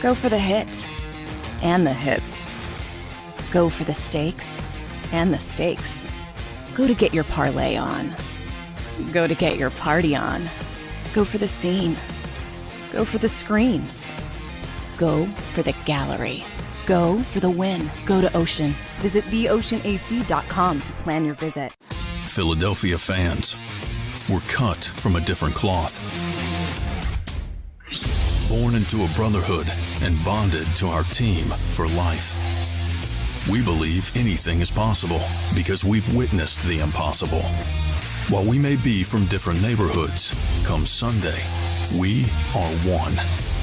Go for the hit and the hits. Go for the stakes and the stakes. Go to get your parlay on. Go to get your party on. Go for the scene. Go for the screens. Go for the gallery. Go for the win. Go to Ocean. Visit theoceanac.com to plan your visit. Philadelphia fans, we're cut from a different cloth. Born into a brotherhood and bonded to our team for life. We believe anything is possible because we've witnessed the impossible. While we may be from different neighborhoods, come Sunday, we are one,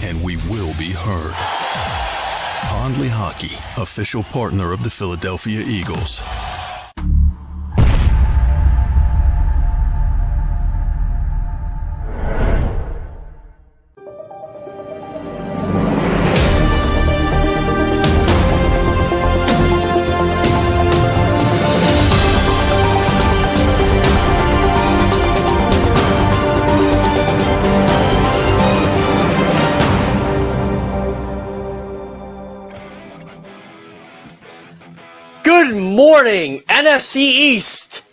and we will be heard. Pondley Hockey, official partner of the Philadelphia Eagles. Good morning, NFC East.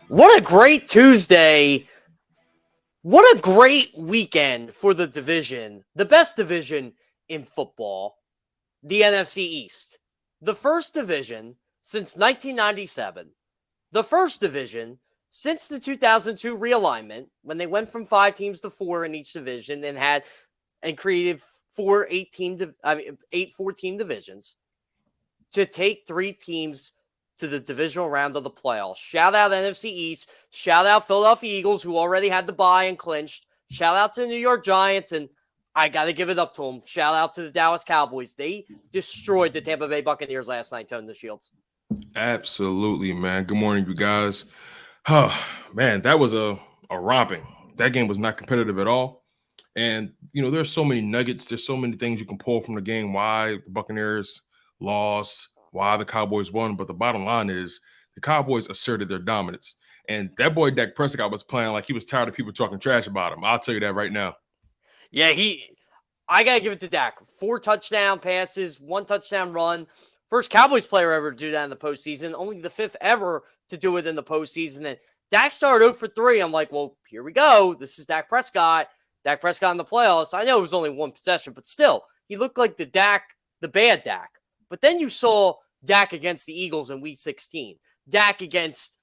What a great Tuesday. What a great weekend for the division. The best division in football, the NFC East. The first division since 1997. The first division since the 2002 realignment, when they went from 5 teams to 4 in each division and created 8 14 divisions to take 3 teams to the divisional round of the playoffs. Shout out NFC East. Shout out Philadelphia Eagles, who already had the bye and clinched. Shout out to the New York Giants, and I got to give it up to them. Shout out to the Dallas Cowboys. They destroyed the Tampa Bay Buccaneers last night, Tony the Shields. Absolutely, man. Good morning, you guys. Oh, man, that was a romping. That game was not competitive at all. And, there's so many nuggets. There's so many things you can pull from the game. Why the Buccaneers lost, why the Cowboys won. But the bottom line is the Cowboys asserted their dominance. And that boy Dak Prescott was playing like he was tired of people talking trash about him. I'll tell you that right now. Yeah, I got to give it to Dak. 4 touchdown passes, 1 touchdown run. First Cowboys player ever to do that in the postseason. Only the 5th ever to do it in the postseason. And Dak started 0 for 3. I'm like, well, here we go. This is Dak Prescott. Dak Prescott in the playoffs. I know it was only 1 possession, but still, he looked like the bad Dak. But then you saw Dak against the Eagles in Week 16. Dak against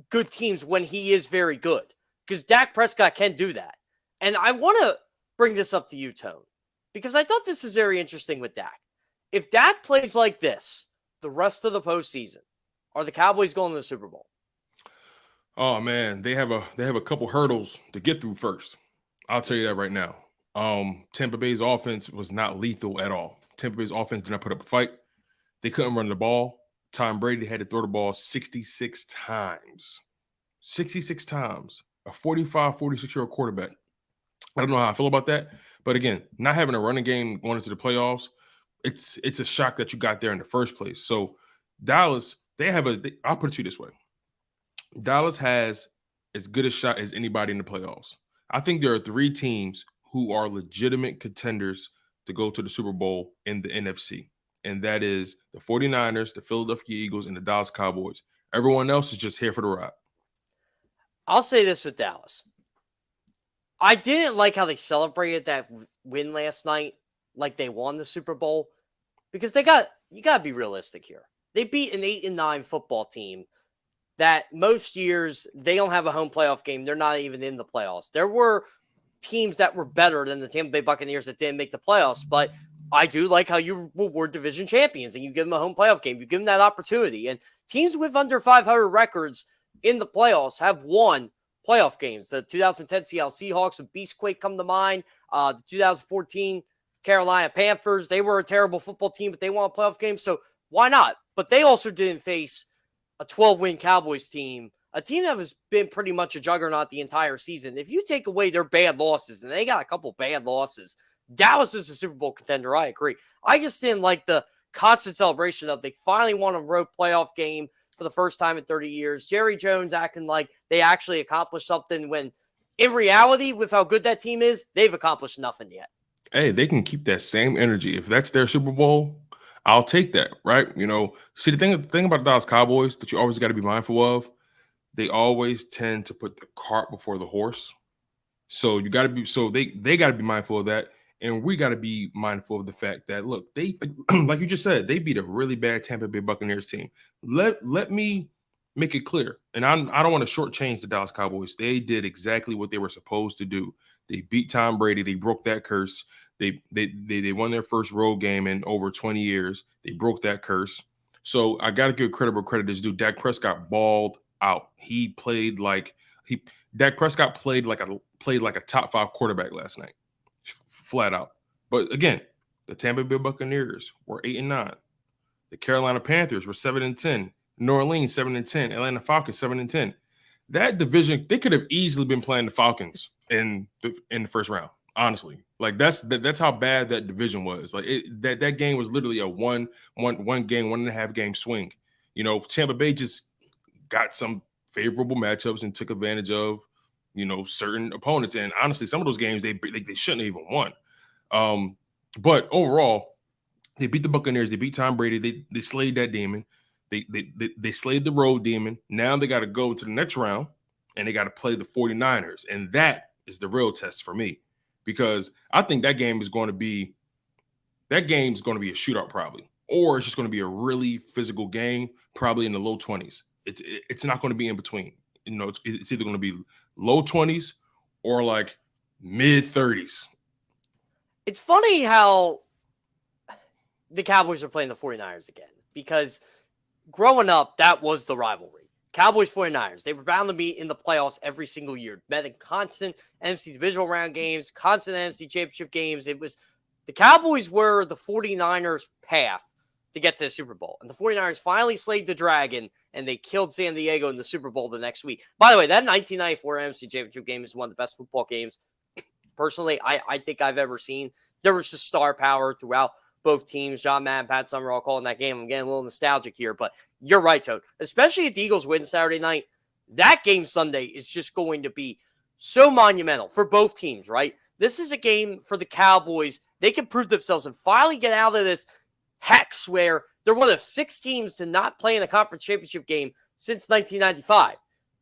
good teams when he is very good. Because Dak Prescott can do that. And I want to bring this up to you, Tone, because I thought this is very interesting with Dak. If Dak plays like this the rest of the postseason, are the Cowboys going to the Super Bowl? Oh, man, they have a couple hurdles to get through first. I'll tell you that right now. Tampa Bay's offense was not lethal at all. Tampa Bay's offense did not put up a fight. They couldn't run the ball. Tom Brady had to throw the ball 66 times. 66 times. A 45, 46-year-old quarterback. I don't know how I feel about that. But again, not having a running game going into the playoffs, it's a shock that you got there in the first place. So Dallas, I'll put it to you this way. Dallas has as good a shot as anybody in the playoffs. I think there are 3 teams who are legitimate contenders to go to the Super Bowl in the NFC. And that is the 49ers, the Philadelphia Eagles, and the Dallas Cowboys. Everyone else is just here for the ride. I'll say this with Dallas. I didn't like how they celebrated that win last night, like they won the Super Bowl, because you got to be realistic here. They beat an 8-9 football team that most years they don't have a home playoff game. They're not even in the playoffs. There were teams that were better than the Tampa Bay Buccaneers that didn't make the playoffs, but I do like how you reward division champions and you give them a home playoff game. You give them that opportunity. And teams with under 500 records in the playoffs have won playoff games. The 2010 Seattle Seahawks with Beastquake come to mind. The 2014 Carolina Panthers, they were a terrible football team, but they won a playoff game. So why not? But they also didn't face a 12-win Cowboys team, a team that has been pretty much a juggernaut the entire season. If you take away their bad losses, and they got a couple bad losses, Dallas is a Super Bowl contender. I agree. I just didn't like the constant celebration of they finally won a road playoff game for the first time in 30 years. Jerry Jones acting like they actually accomplished something when in reality, with how good that team is, they've accomplished nothing yet. hey, they can keep that same energy. If that's their Super Bowl, I'll take that, right? See, the thing about the Dallas Cowboys that you always got to be mindful of, they always tend to put the cart before the horse. So you got to be, so they got to be mindful of that. And we got to be mindful of the fact that, look, they, like you just said, they beat a really bad Tampa Bay Buccaneers team. Let me make it clear. And I don't want to shortchange the Dallas Cowboys. They did exactly what they were supposed to do. They beat Tom Brady. They broke that curse. They won their first road game in over 20 years. They broke that curse. So I got to give credit where credit is due. Dak Prescott balled out. He played like Dak Prescott played like a top 5 quarterback last night, flat out. But again, the Tampa Bay Buccaneers were 8-9. The Carolina Panthers were 7-10. New Orleans 7-10. Atlanta Falcons 7-10. That division, they could have easily been playing the Falcons in the first round. Honestly, like that's how bad that division was. Like that game was literally a one game, 1.5 game swing. Tampa Bay just got some favorable matchups and took advantage of, certain opponents. And honestly, some of those games they shouldn't have even won. But overall, they beat the Buccaneers. They beat Tom Brady. They slayed that demon. They slayed the road demon. Now they got to go to the next round and they got to play the 49ers. And that is the real test for me, because I think that game is going to be a shootout probably, or it's just going to be a really physical game, probably in the low 20s. It's not going to be in between. It's either going to be low 20s or like mid 30s. It's funny how the Cowboys are playing the 49ers again, because growing up, that was the rivalry. Cowboys 49ers, they were bound to be in the playoffs every single year. Met in constant NFC divisional round games, constant NFC championship games. The Cowboys were the 49ers' path to get to the Super Bowl. And the 49ers finally slayed the dragon, and they killed San Diego in the Super Bowl the next week. By the way, that 1994 NFC championship game is one of the best football games, personally, I think I've ever seen. There was just star power throughout both teams. John Madden, Pat Summerall calling that game. I'm getting a little nostalgic here, but you're right, Toad. Especially if the Eagles win Saturday night, that game Sunday is just going to be so monumental for both teams, right? This is a game for the Cowboys. They can prove themselves and finally get out of this hex where they're one of 6 teams to not play in a conference championship game since 1995.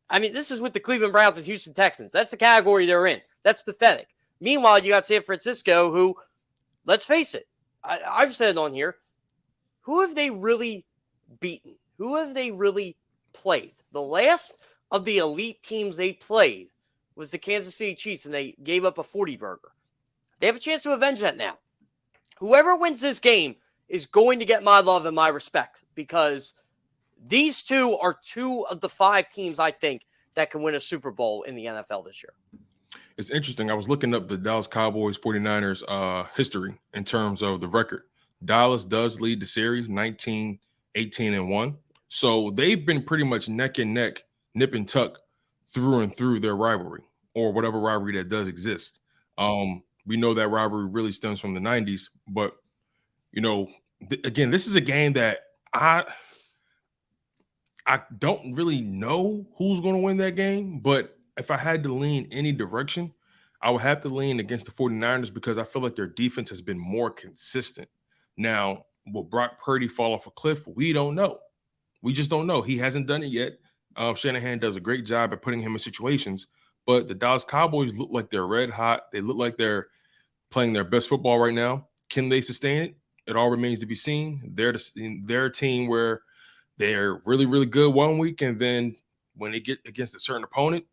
I mean, this is with the Cleveland Browns and Houston Texans. That's the category they're in. That's pathetic. Meanwhile, you got San Francisco, who, let's face it, I've said it on here, who have they really beaten? Who have they really played? The last of the elite teams they played was the Kansas City Chiefs, and they gave up a 40-burger. They have a chance to avenge that now. Whoever wins this game is going to get my love and my respect, because these two are 2 of the 5 teams, I think, that can win a Super Bowl in the NFL this year. It's interesting. I was looking up the Dallas Cowboys 49ers history in terms of the record. Dallas does lead the series 19-18-1. So they've been pretty much neck and neck, nip and tuck through and through their rivalry, or whatever rivalry that does exist. We know that rivalry really stems from the 90s, but again, this is a game that I don't really know who's going to win that game, but if I had to lean any direction, I would have to lean against the 49ers, because I feel like their defense has been more consistent. Now, will Brock Purdy fall off a cliff? We don't know. We just don't know. He hasn't done it yet. Shanahan does a great job at putting him in situations, but the Dallas Cowboys look like they're red hot. They look like they're playing their best football right now. Can they sustain it? It all remains to be seen. They're a team where they're really, really good one week, and then when they get against a certain opponent,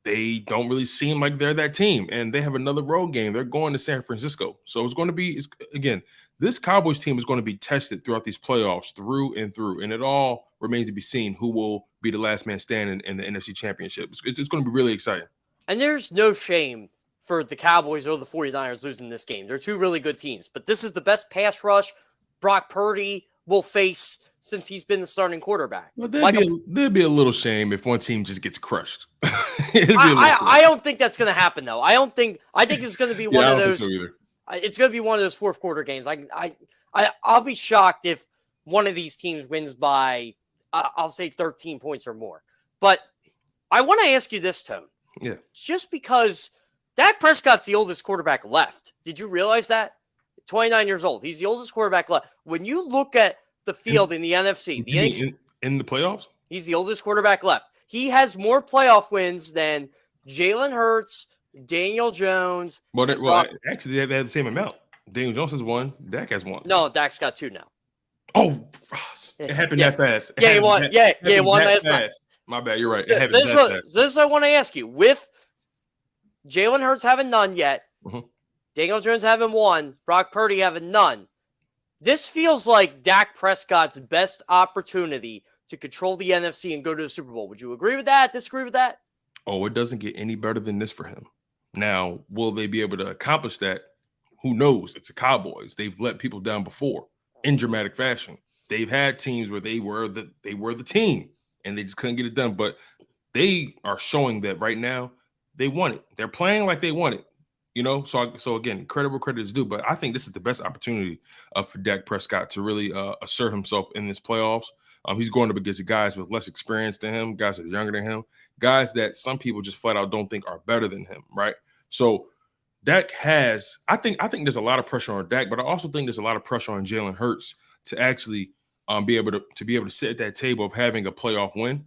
they don't really seem like they're that team. And they have another road game. They're going to San Francisco. So it's going to be, again, this Cowboys team is going to be tested throughout these playoffs through and through. And it all remains to be seen who will be the last man standing in the NFC Championship. It's going to be really exciting. And there's no shame for the Cowboys or the 49ers losing this game. They're 2 really good teams. But this is the best pass rush Brock Purdy will face since he's been the starting quarterback. Well, there'd be a little shame if one team just gets crushed. I don't think that's going to happen, though. I think it's going to be one of those. It's going to be one of those 4th quarter games. I'll be shocked if one of these teams wins by, I'll say 13 points or more. But I want to ask you this, Tone. Yeah. Just because Dak Prescott's the oldest quarterback left. Did you realize that? 29 years old. He's the oldest quarterback left. When you look at the field in the NFC, in the playoffs, he's the oldest quarterback left. He has more playoff wins than Jalen Hurts, Daniel Jones. Actually, they had the same amount. Daniel Jones has one. Dak has one. No, Dak's got 2 now. Oh, it happened that fast. He won. He won last night. My bad. You're right. So this is what I want to ask you. With Jalen Hurts having none yet, Daniel Jones having 1, Brock Purdy having none, this feels like Dak Prescott's best opportunity to control the NFC and go to the Super Bowl. Would you agree with that? Disagree with that? Oh, it doesn't get any better than this for him. Now, will they be able to accomplish that? Who knows? It's the Cowboys. They've let people down before in dramatic fashion. They've had teams where they were the team and they just couldn't get it done. But they are showing that right now they want it. They're playing like they want it. You know, so again, credit where credit is due. But I think this is the best opportunity for Dak Prescott to really assert himself in this playoffs. He's going up against guys with less experience than him, guys that are younger than him, guys that some people just flat out don't think are better than him, right? So Dak has, I think there's a lot of pressure on Dak, but I also think there's a lot of pressure on Jalen Hurts to actually be able to sit at that table of having a playoff win.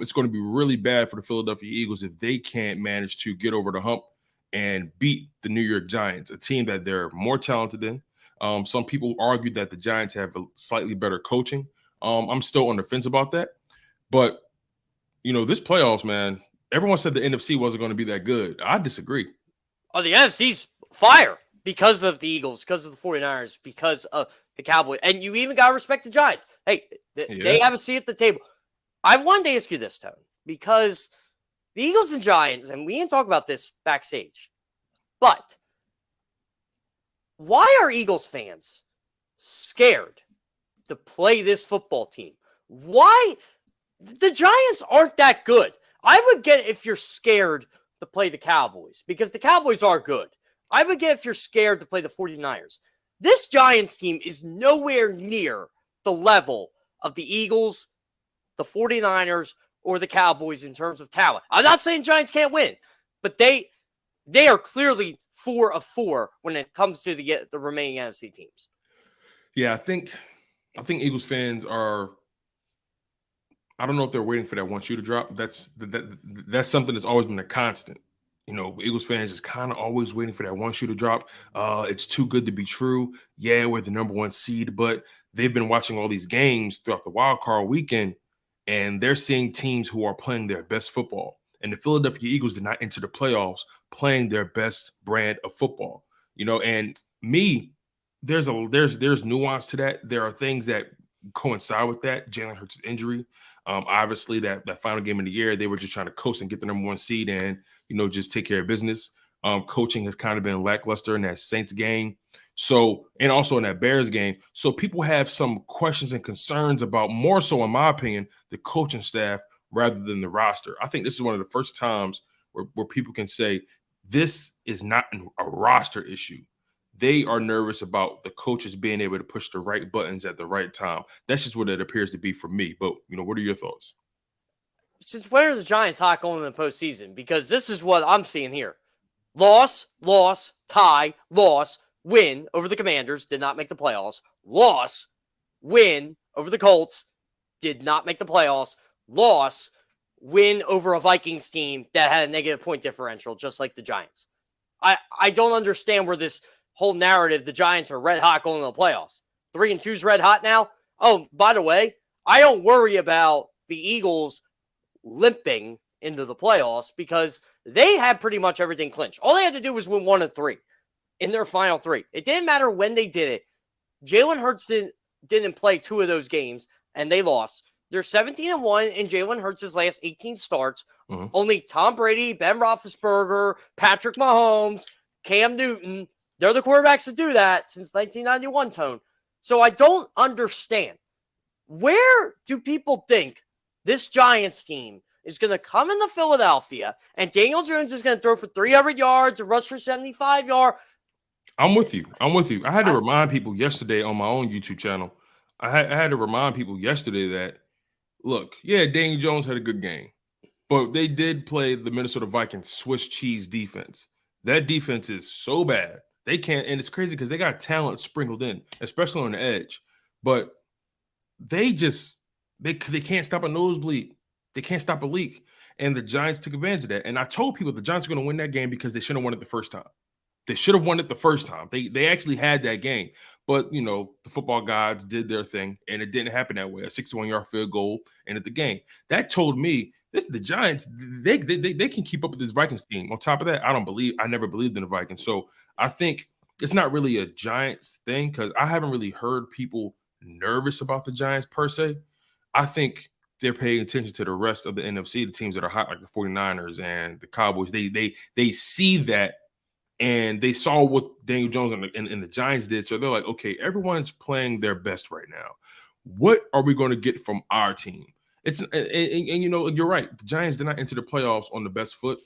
It's going to be really bad for the Philadelphia Eagles if they can't manage to get over the hump and beat the New York Giants, a team that they're more talented than. Some people argue that the Giants have a slightly better coaching. I'm still on the fence about that. But, you know, this playoffs, man, everyone said the NFC wasn't going to be that good. I disagree. Oh, the NFC's fire because of the Eagles, because of the 49ers, because of the Cowboys. And you even got to respect the Giants. Hey, they have a seat at the table. I wanted to ask you this, Tone, because the Eagles and Giants, and we didn't talk about this backstage, but why are Eagles fans scared to play this football team? Why? The Giants aren't that good. I would get if you're scared to play the Cowboys because the Cowboys are good. I would get if you're scared to play the 49ers. This Giants team is nowhere near the level of the Eagles, the 49ers, or the Cowboys in terms of talent. I'm not saying Giants can't win, but they are clearly 4 of 4 when it comes to the remaining NFC teams. Yeah, I think Eagles fans are. I don't know if they're waiting for that one shoe to drop. That's something that's always been a constant. You know, Eagles fans is kind of always waiting for that one shoe to drop. It's too good to be true. Yeah, we're the number 1 seed, but they've been watching all these games throughout the wild card weekend, and they're seeing teams who are playing their best football. And the Philadelphia Eagles did not enter the playoffs playing their best brand of football. You know, and there's nuance to that. There are things that coincide with that. Jalen Hurts' injury. Obviously, that final game of the year, they were just trying to coast and get the number 1 seed and, you know, just take care of business. Coaching has kind of been lackluster in that Saints game. So, and also in that Bears game. So people have some questions and concerns about, more so in my opinion, the coaching staff rather than the roster. I think this is one of the first times where people can say this is not a roster issue. They are nervous about the coaches being able to push the right buttons at the right time. That's just what it appears to be for me. But, you know, what are your thoughts? Since when are the Giants hot going in the postseason? Because this is what I'm seeing here. Loss, tie, loss, win over the Commanders, did not make the playoffs. Loss, win over the Colts, did not make the playoffs. Loss, win over a Vikings team that had a negative point differential, just like the Giants. I don't understand where this whole narrative, the Giants are red hot going to the playoffs. 3-2's red hot now. Oh, by the way, I don't worry about the Eagles limping into the playoffs because they had pretty much everything clinched. All they had to do was win 1 of 3 in their final 3. It didn't matter when they did it. Jalen Hurts didn't play 2 of those games, and they lost. They're 17-1 in Jalen Hurts' last 18 starts. Mm-hmm. Only Tom Brady, Ben Roethlisberger, Patrick Mahomes, Cam Newton, they're the quarterbacks to do that since 1991, Tone. So I don't understand. Where do people think this Giants team is going to come into Philadelphia and Daniel Jones is going to throw for 300 yards and rush for 75 yards? I'm with you. I had to remind people yesterday on my own YouTube channel. I had to remind people yesterday that, look, yeah, Daniel Jones had a good game, but they did play the Minnesota Vikings Swiss cheese defense That defense is so bad. They can't, and it's crazy because they got talent sprinkled in, especially on the edge. But they can't stop a nosebleed. They can't stop a leak. And the Giants took advantage of that. And I told people the Giants are going to win that game because they should have won it the first time. They should have won it the first time. They actually had that game. But, you know, the football gods did their thing, and it didn't happen that way. A 61-yard field goal ended the game. That told me the Giants, they can keep up with this Vikings team. On top of that, I never believed in the Vikings. So I think it's not really a Giants thing because I haven't really heard people nervous about the Giants per se. I think they're paying attention to the rest of the NFC, the teams that are hot, like the 49ers and the Cowboys. They see that, and they saw what Daniel Jones and the Giants did. So they're like, okay, everyone's playing their best right now. What are we going to get from our team? And you know, you're right. The Giants did not enter the playoffs on the best foot.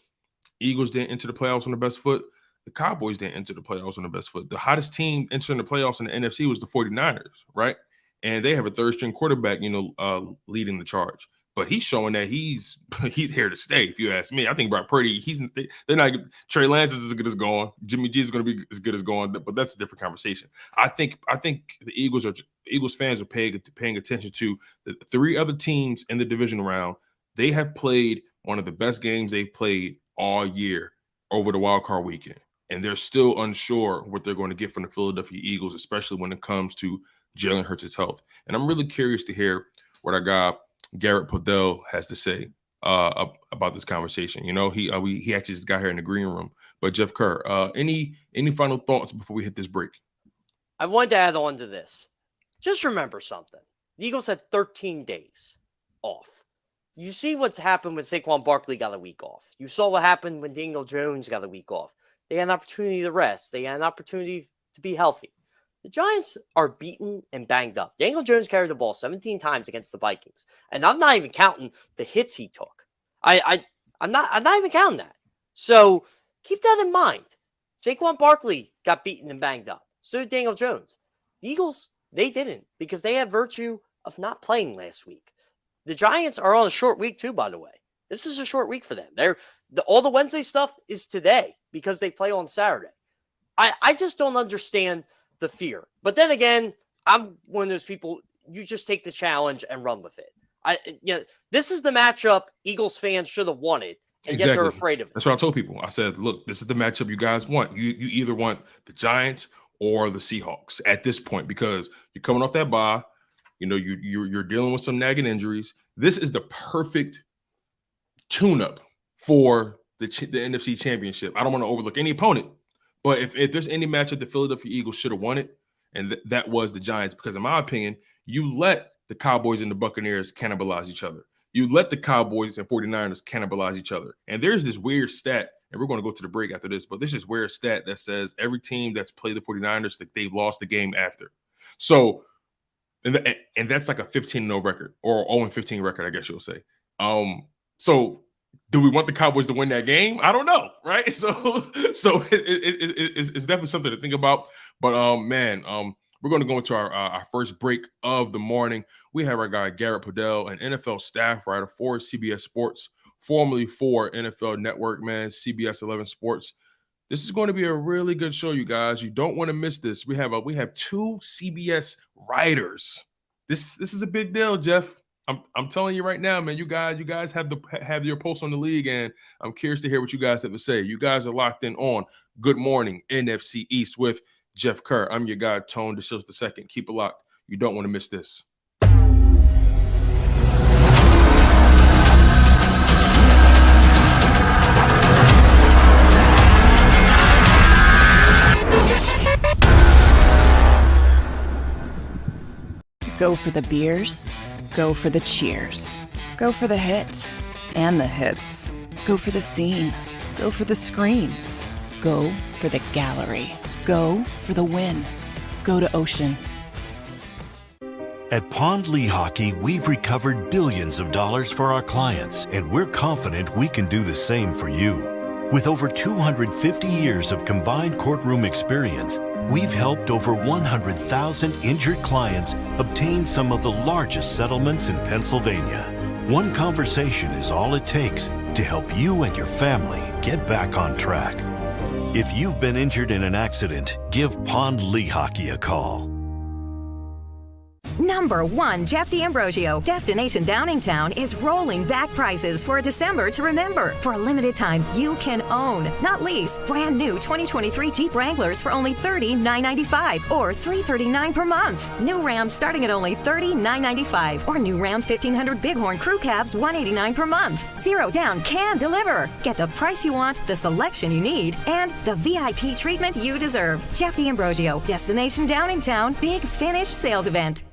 Eagles didn't enter the playoffs on the best foot. The Cowboys didn't enter the playoffs on the best foot. The hottest team entering the playoffs in the NFC was the 49ers, right? And they have a third-string quarterback, you know, leading the charge. But he's showing that he's here to stay, if you ask me. I think Brock Purdy, they're not – Trey Lance is as good as gone. Jimmy G is going to be as good as gone, but that's a different conversation. I think the Eagles fans are paying attention to the three other teams in the division round. They have played one of the best games they've played all year over the wild card weekend. And they're still unsure what they're going to get from the Philadelphia Eagles, especially when it comes to Jalen Hurts' health. And I'm really curious to hear what our guy Garrett Podell has to say about this conversation. You know, he actually just got here in the green room. But Jeff Kerr, any final thoughts before we hit this break? I wanted to add on to this. Just remember something. The Eagles had 13 days off. You see what's happened when Saquon Barkley got a week off. You saw what happened when Daniel Jones got a week off. They had an opportunity to rest. They had an opportunity to be healthy. The Giants are beaten and banged up. Daniel Jones carried the ball 17 times against the Vikings. And I'm not even counting the hits he took. I'm not even counting that. So keep that in mind. Saquon Barkley got beaten and banged up. So did Daniel Jones. The Eagles, they didn't because they had virtue of not playing last week. The Giants are on a short week too, by the way. This is a short week for them. All the Wednesday stuff is today because they play on Saturday. I just don't understand the fear. But then again, I'm one of those people, you just take the challenge and run with it. This is the matchup Eagles fans should have wanted, and yet they're afraid of it. That's what I told people. I said, look, this is the matchup you guys want. You either want the Giants or the Seahawks at this point because you're coming off that bye. You know, you're dealing with some nagging injuries. This is the perfect tune-up for the NFC Championship. I don't want to overlook any opponent, but if there's any matchup the Philadelphia Eagles should have won it, and that was the Giants, because in my opinion, you let the Cowboys and the Buccaneers cannibalize each other. You let the Cowboys and 49ers cannibalize each other. And there's this weird stat, and we're going to go to the break after this, but there's this weird stat that says every team that's played the 49ers, that they've lost the game after. So, and that's like a 15-0 record, or 0-15 record, I guess you'll say. So do we want the Cowboys to win that game? I don't know, right? So it's definitely something to think about. But we're going to go into our first break of the morning. We have our guy Garrett Podell, an NFL staff writer for CBS Sports, formerly for NFL Network, CBS 11 Sports. This is going to be a really good show, you guys. You don't want to miss this. We have two CBS writers. This is a big deal, Jeff. I'm telling you right now, man. You guys have your pulse on the league, and I'm curious to hear what you guys have to say. You guys are locked in on Good Morning NFC East with Jeff Kerr. I'm your guy, Tone DeShields II. Keep it locked. You don't want to miss this. Go for the beers. Go for the cheers. Go for the hit and the hits. Go for the scene. Go for the screens. Go for the gallery. Go for the win. Go to Ocean. At Pond Lehocky, we've recovered billions of dollars for our clients, and we're confident we can do the same for you. With over 250 years of combined courtroom experience, we've helped over 100,000 injured clients obtain some of the largest settlements in Pennsylvania. One conversation is all it takes to help you and your family get back on track. If you've been injured in an accident, give Pond Lee Hockey a call. Number 1, Jeff D'Ambrosio. Destination Downingtown is rolling back prices for December to remember. For a limited time, you can own, not lease, brand new 2023 Jeep Wranglers for only $30,995 or $339 per month. New Rams starting at only $30,995 or new Ram 1500 Bighorn Crew Cabs $189 per month. Zero down can deliver. Get the price you want, the selection you need, and the VIP treatment you deserve. Jeff D'Ambrosio, Destination Downingtown, Big Finish Sales Event.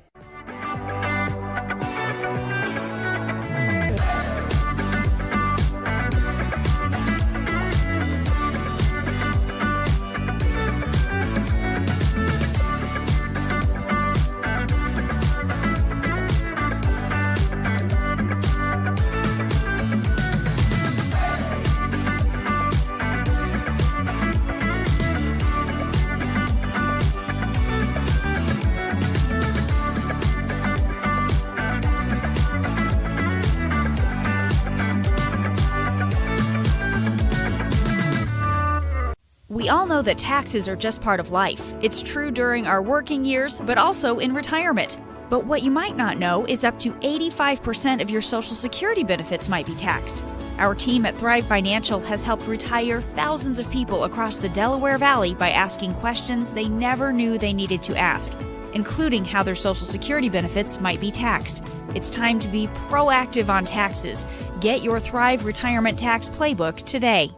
We all know that taxes are just part of life. It's true during our working years, but also in retirement. But what you might not know is up to 85% of your Social Security benefits might be taxed. Our team at Thrive Financial has helped retire thousands of people across the Delaware Valley by asking questions they never knew they needed to ask, including how their Social Security benefits might be taxed. It's time to be proactive on taxes. Get your Thrive Retirement Tax Playbook today.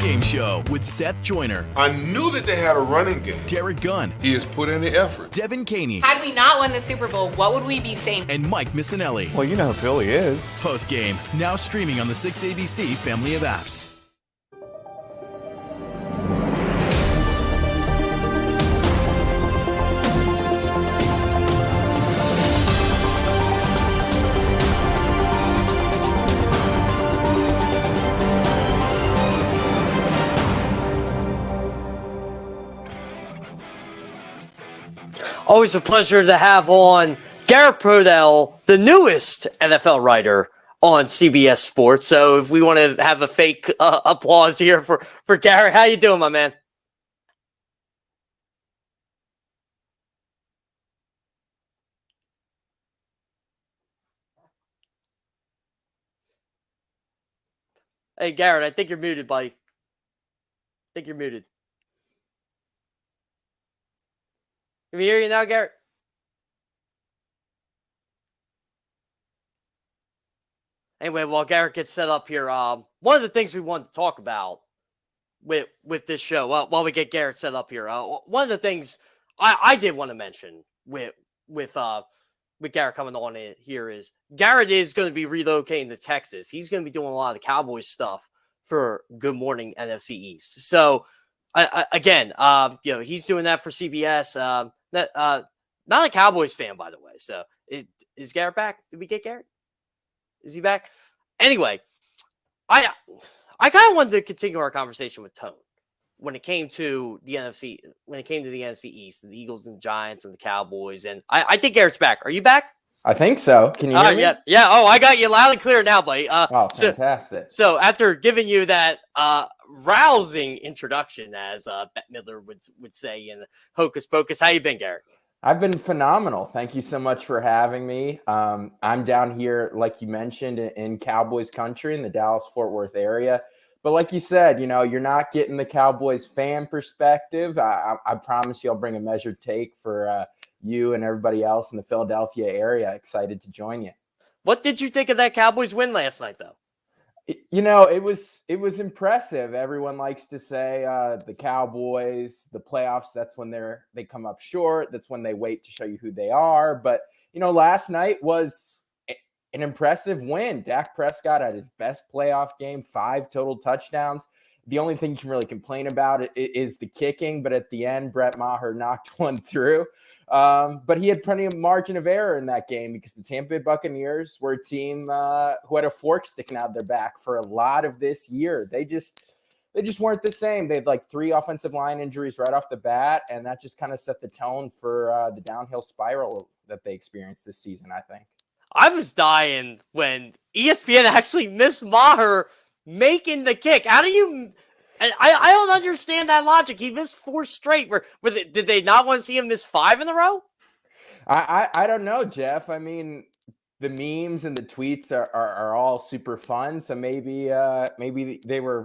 Game Show with Seth Joyner. I knew that they had a running game. Derek Gunn. He has put in the effort. Devin Caney. Had we not won the Super Bowl, what would we be saying? And Mike Missinelli. Well, you know who Philly is. Post Game, now streaming on the 6ABC family of apps. Always a pleasure to have on Garrett Prodell, the newest NFL writer on CBS Sports. So if we want to have a fake applause here for Garrett, how you doing, my man? Hey, Garrett, I think you're muted, buddy. I think you're muted. Can we hear you now, Garrett? Anyway, while Garrett gets set up here, one of the things we wanted to talk about with this show, while we get Garrett set up here, one of the things I did want to mention with Garrett coming on in here is Garrett is going to be relocating to Texas. He's going to be doing a lot of the Cowboys stuff for Good Morning NFC East. So, again, he's doing that for CBS. Not a Cowboys fan, by the way. So is Garrett back? Did we get Garrett? Is he back? Anyway, I kind of wanted to continue our conversation with Tone when it came to the NFC, East, and the Eagles and the Giants and the Cowboys. And I think Garrett's back. Are you back? I think so. Can you hear me? Yeah. Oh, I got you loud and clear now, buddy. Fantastic. So after giving you that rousing introduction, as Bette Midler would say in Hocus Pocus, how you been, Garrett? I've been phenomenal. Thank you so much for having me. I'm down here, like you mentioned, in Cowboys country in the Dallas-Fort Worth area. But like you said, you're not getting the Cowboys fan perspective. I promise you I'll bring a measured take for you and everybody else in the Philadelphia area. Excited to join you. What did you think of that Cowboys win last night, though? It was impressive. Everyone likes to say the Cowboys, the playoffs, that's when they come up short. That's when they wait to show you who they are. But, last night was an impressive win. Dak Prescott had his best playoff game, 5 total touchdowns. The only thing you can really complain about is the kicking, but at the end, Brett Maher knocked one through. But he had plenty of margin of error in that game because the Tampa Bay Buccaneers were a team who had a fork sticking out of their back for a lot of this year. they just weren't the same. They had like 3 offensive line injuries right off the bat, and that just kind of set the tone for the downhill spiral that they experienced this season, I think. I was dying when ESPN actually missed Maher making the kick. How do you... And I don't understand that logic. He missed 4 straight. Did they not want to see him miss 5 in a row? I don't know, Jeff. I mean, the memes and the tweets are all super fun. So maybe they were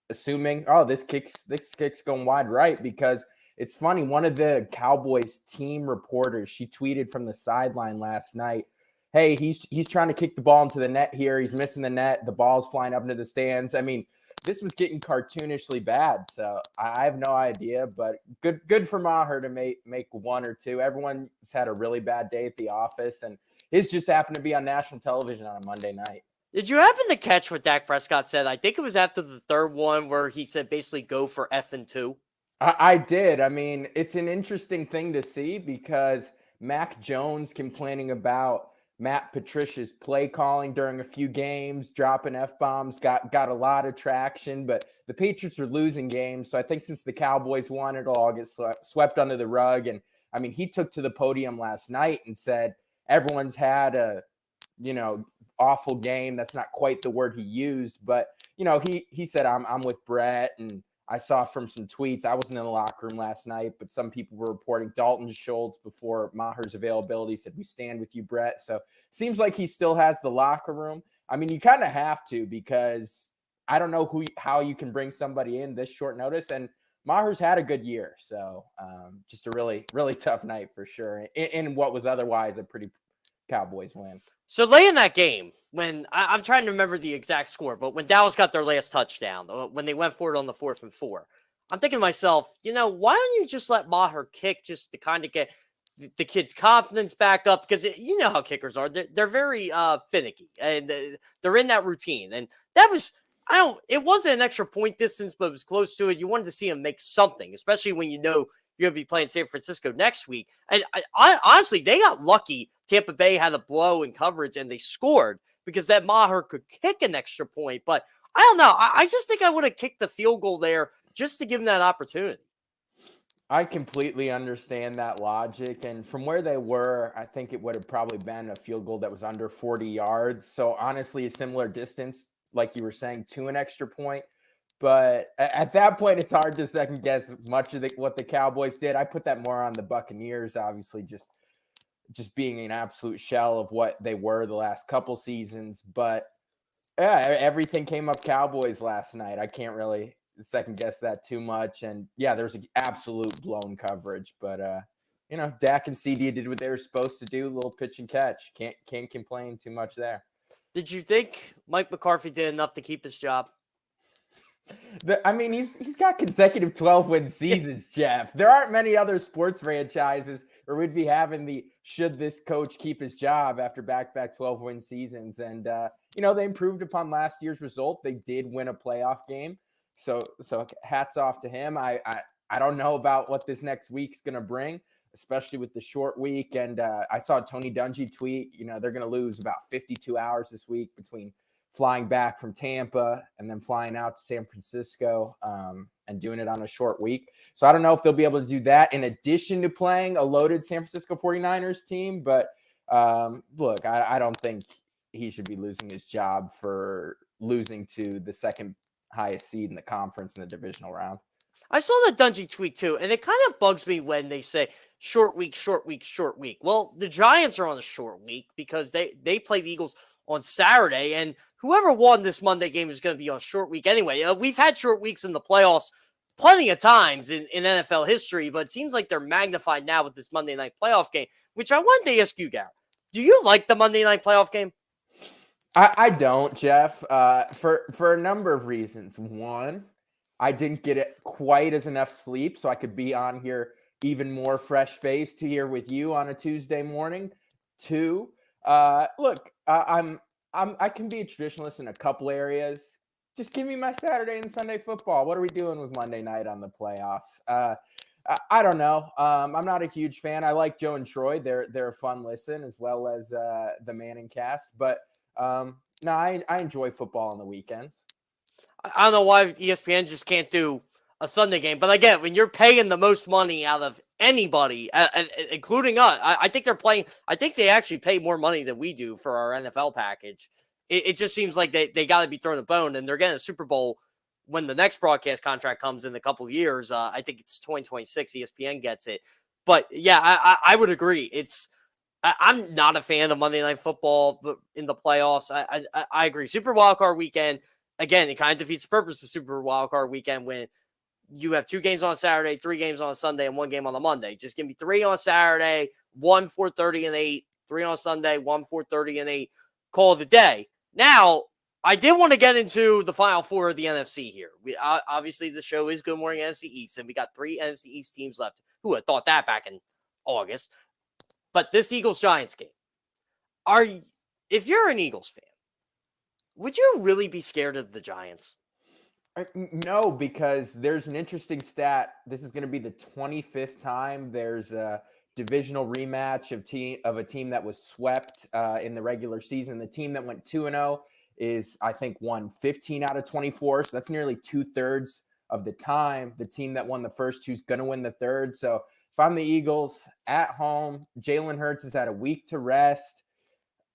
assuming, oh, this kick's going wide right, because it's funny. One of the Cowboys team reporters, she tweeted from the sideline last night, hey, he's trying to kick the ball into the net here. He's missing the net. The ball's flying up into the stands. I mean, this was getting cartoonishly bad. So I have no idea, but good for Maher to make 1 or 2. Everyone's had a really bad day at the office, and his just happened to be on national television on a Monday night. Did you happen to catch what Dak Prescott said? I think it was after the 3rd one where he said basically go for effing 2. I did. I mean, it's an interesting thing to see because Mac Jones complaining about Matt Patricia's play calling during a few games, dropping F-bombs, got a lot of traction, but the Patriots are losing games. So I think since the Cowboys won, it'll all get swept under the rug. And I mean, he took to the podium last night and said, everyone's had a, awful game. That's not quite the word he used, but he said, I'm with Brett. And I saw from some tweets, I wasn't in the locker room last night, but some people were reporting Dalton Schultz before Maher's availability said, we stand with you, Brett. So seems like he still has the locker room. I mean, you kind of have to, because I don't know how you can bring somebody in this short notice. And Maher's had a good year. So just a really, really tough night for sure. In what was otherwise a pretty Cowboys win. So late in that game, when I'm trying to remember the exact score, but when Dallas got their last touchdown, when they went for it on the 4th and 4, I'm thinking to myself, why don't you just let Maher kick just to kind of get the kid's confidence back up? Because you know how kickers are. They're very finicky, and they're in that routine. And that was, it wasn't an extra point distance, but it was close to it. You wanted to see him make something, especially when you're going to be playing San Francisco next week. And I honestly, they got lucky. Tampa Bay had a blow in coverage, and they scored because that Maher could kick an extra point. But I don't know. I just think I would have kicked the field goal there just to give him that opportunity. I completely understand that logic. And from where they were, I think it would have probably been a field goal that was under 40 yards. So honestly, a similar distance, like you were saying, to an extra point. But at that point, it's hard to second guess much of what the Cowboys did. I put that more on the Buccaneers, obviously, just being an absolute shell of what they were the last couple seasons. But yeah, everything came up Cowboys last night. I can't really second guess that too much. And yeah, there's an absolute blown coverage, but Dak and CD did what they were supposed to do. A little pitch and catch. Can't complain too much there. Did you think Mike McCarthy did enough to keep his job? He's got consecutive 12-win seasons, Jeff. There aren't many other sports franchises where we'd be having the should this coach keep his job after back-to-back 12-win seasons. And, they improved upon last year's result. They did win a playoff game. So hats off to him. I don't know about what this next week's going to bring, especially with the short week. And I saw Tony Dungy tweet, they're going to lose about 52 hours this week between flying back from Tampa and then flying out to San Francisco and doing it on a short week. So I don't know if they'll be able to do that in addition to playing a loaded San Francisco 49ers team. But look, I don't think he should be losing his job for losing to the second highest seed in the conference in the divisional round. I saw the Dungy tweet too, and it kind of bugs me when they say short week, short week, short week. Well, the Giants are on a short week because they play the Eagles on Saturday, and whoever won this Monday game is going to be on short week anyway. We've had short weeks in the playoffs plenty of times in NFL history, but it seems like they're magnified now with this Monday night playoff game, which I wanted to ask you, Garrett. Do you like the Monday night playoff game? I don't, Jeff, for a number of reasons. One, I didn't get it quite as enough sleep, so I could be on here even more fresh-faced here with you on a Tuesday morning. Two, look, I can be a traditionalist in a couple areas. Just give me my Saturday and Sunday football. What are we doing with Monday night on the playoffs? I don't know. I'm not a huge fan. I like Joe and Troy. They're a fun listen, as well as the Manning cast. But no, I enjoy football on the weekends. I don't know why ESPN just can't do a Sunday game. But again, when you're paying the most money out of anybody, including us, I think they're playing. I think they actually pay more money than we do for our NFL package. It just seems like they got to be thrown a bone, and they're getting a Super Bowl when the next broadcast contract comes in a couple of years. I think it's 2026. ESPN gets it. But yeah, I would agree. I'm not a fan of Monday Night Football in the playoffs. I agree. Super Wildcard Weekend, again, it kind of defeats the purpose of Super Wildcard Weekend when you have 2 games on Saturday, 3 games on Sunday, and 1 game on a Monday. Just give me 3 on Saturday, 1 4:30 and 8, 3 on Sunday, 1 4:30 and 8. Call it a day. Now, I did want to get into the Final Four of the NFC here. Obviously, the show is Good Morning NFC East, and we got 3 NFC East teams left. Who would have thought that back in August? But this Eagles-Giants game, if you're an Eagles fan, would you really be scared of the Giants? No, because there's an interesting stat. This is going to be the 25th time there's a divisional rematch of a team that was swept in the regular season. The team that went 2-0 is, I think, won 15 out of 24. So that's nearly 2/3 of the time. The team that won the first 2 is going to win the third. So if I'm the Eagles at home, Jalen Hurts has had a week to rest,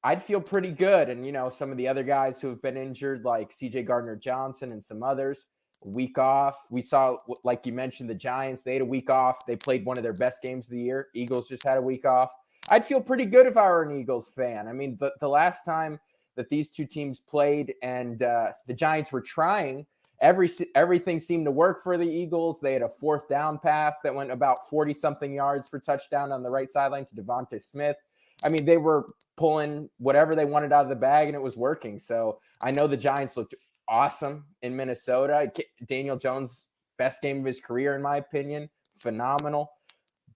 I'd feel pretty good. And, some of the other guys who have been injured, like CJ Gardner-Johnson and some others, a week off. We saw, like you mentioned, the Giants, they had a week off. They played one of their best games of the year. Eagles just had a week off. I'd feel pretty good if I were an Eagles fan. I mean, the last time that these two teams played and the Giants were trying, everything seemed to work for the Eagles. They had a 4th down pass that went about 40-something yards for touchdown on the right sideline to Devonta Smith. I mean, they were pulling whatever they wanted out of the bag, and it was working. So I know the Giants looked awesome in Minnesota. Daniel Jones, best game of his career, in my opinion. Phenomenal.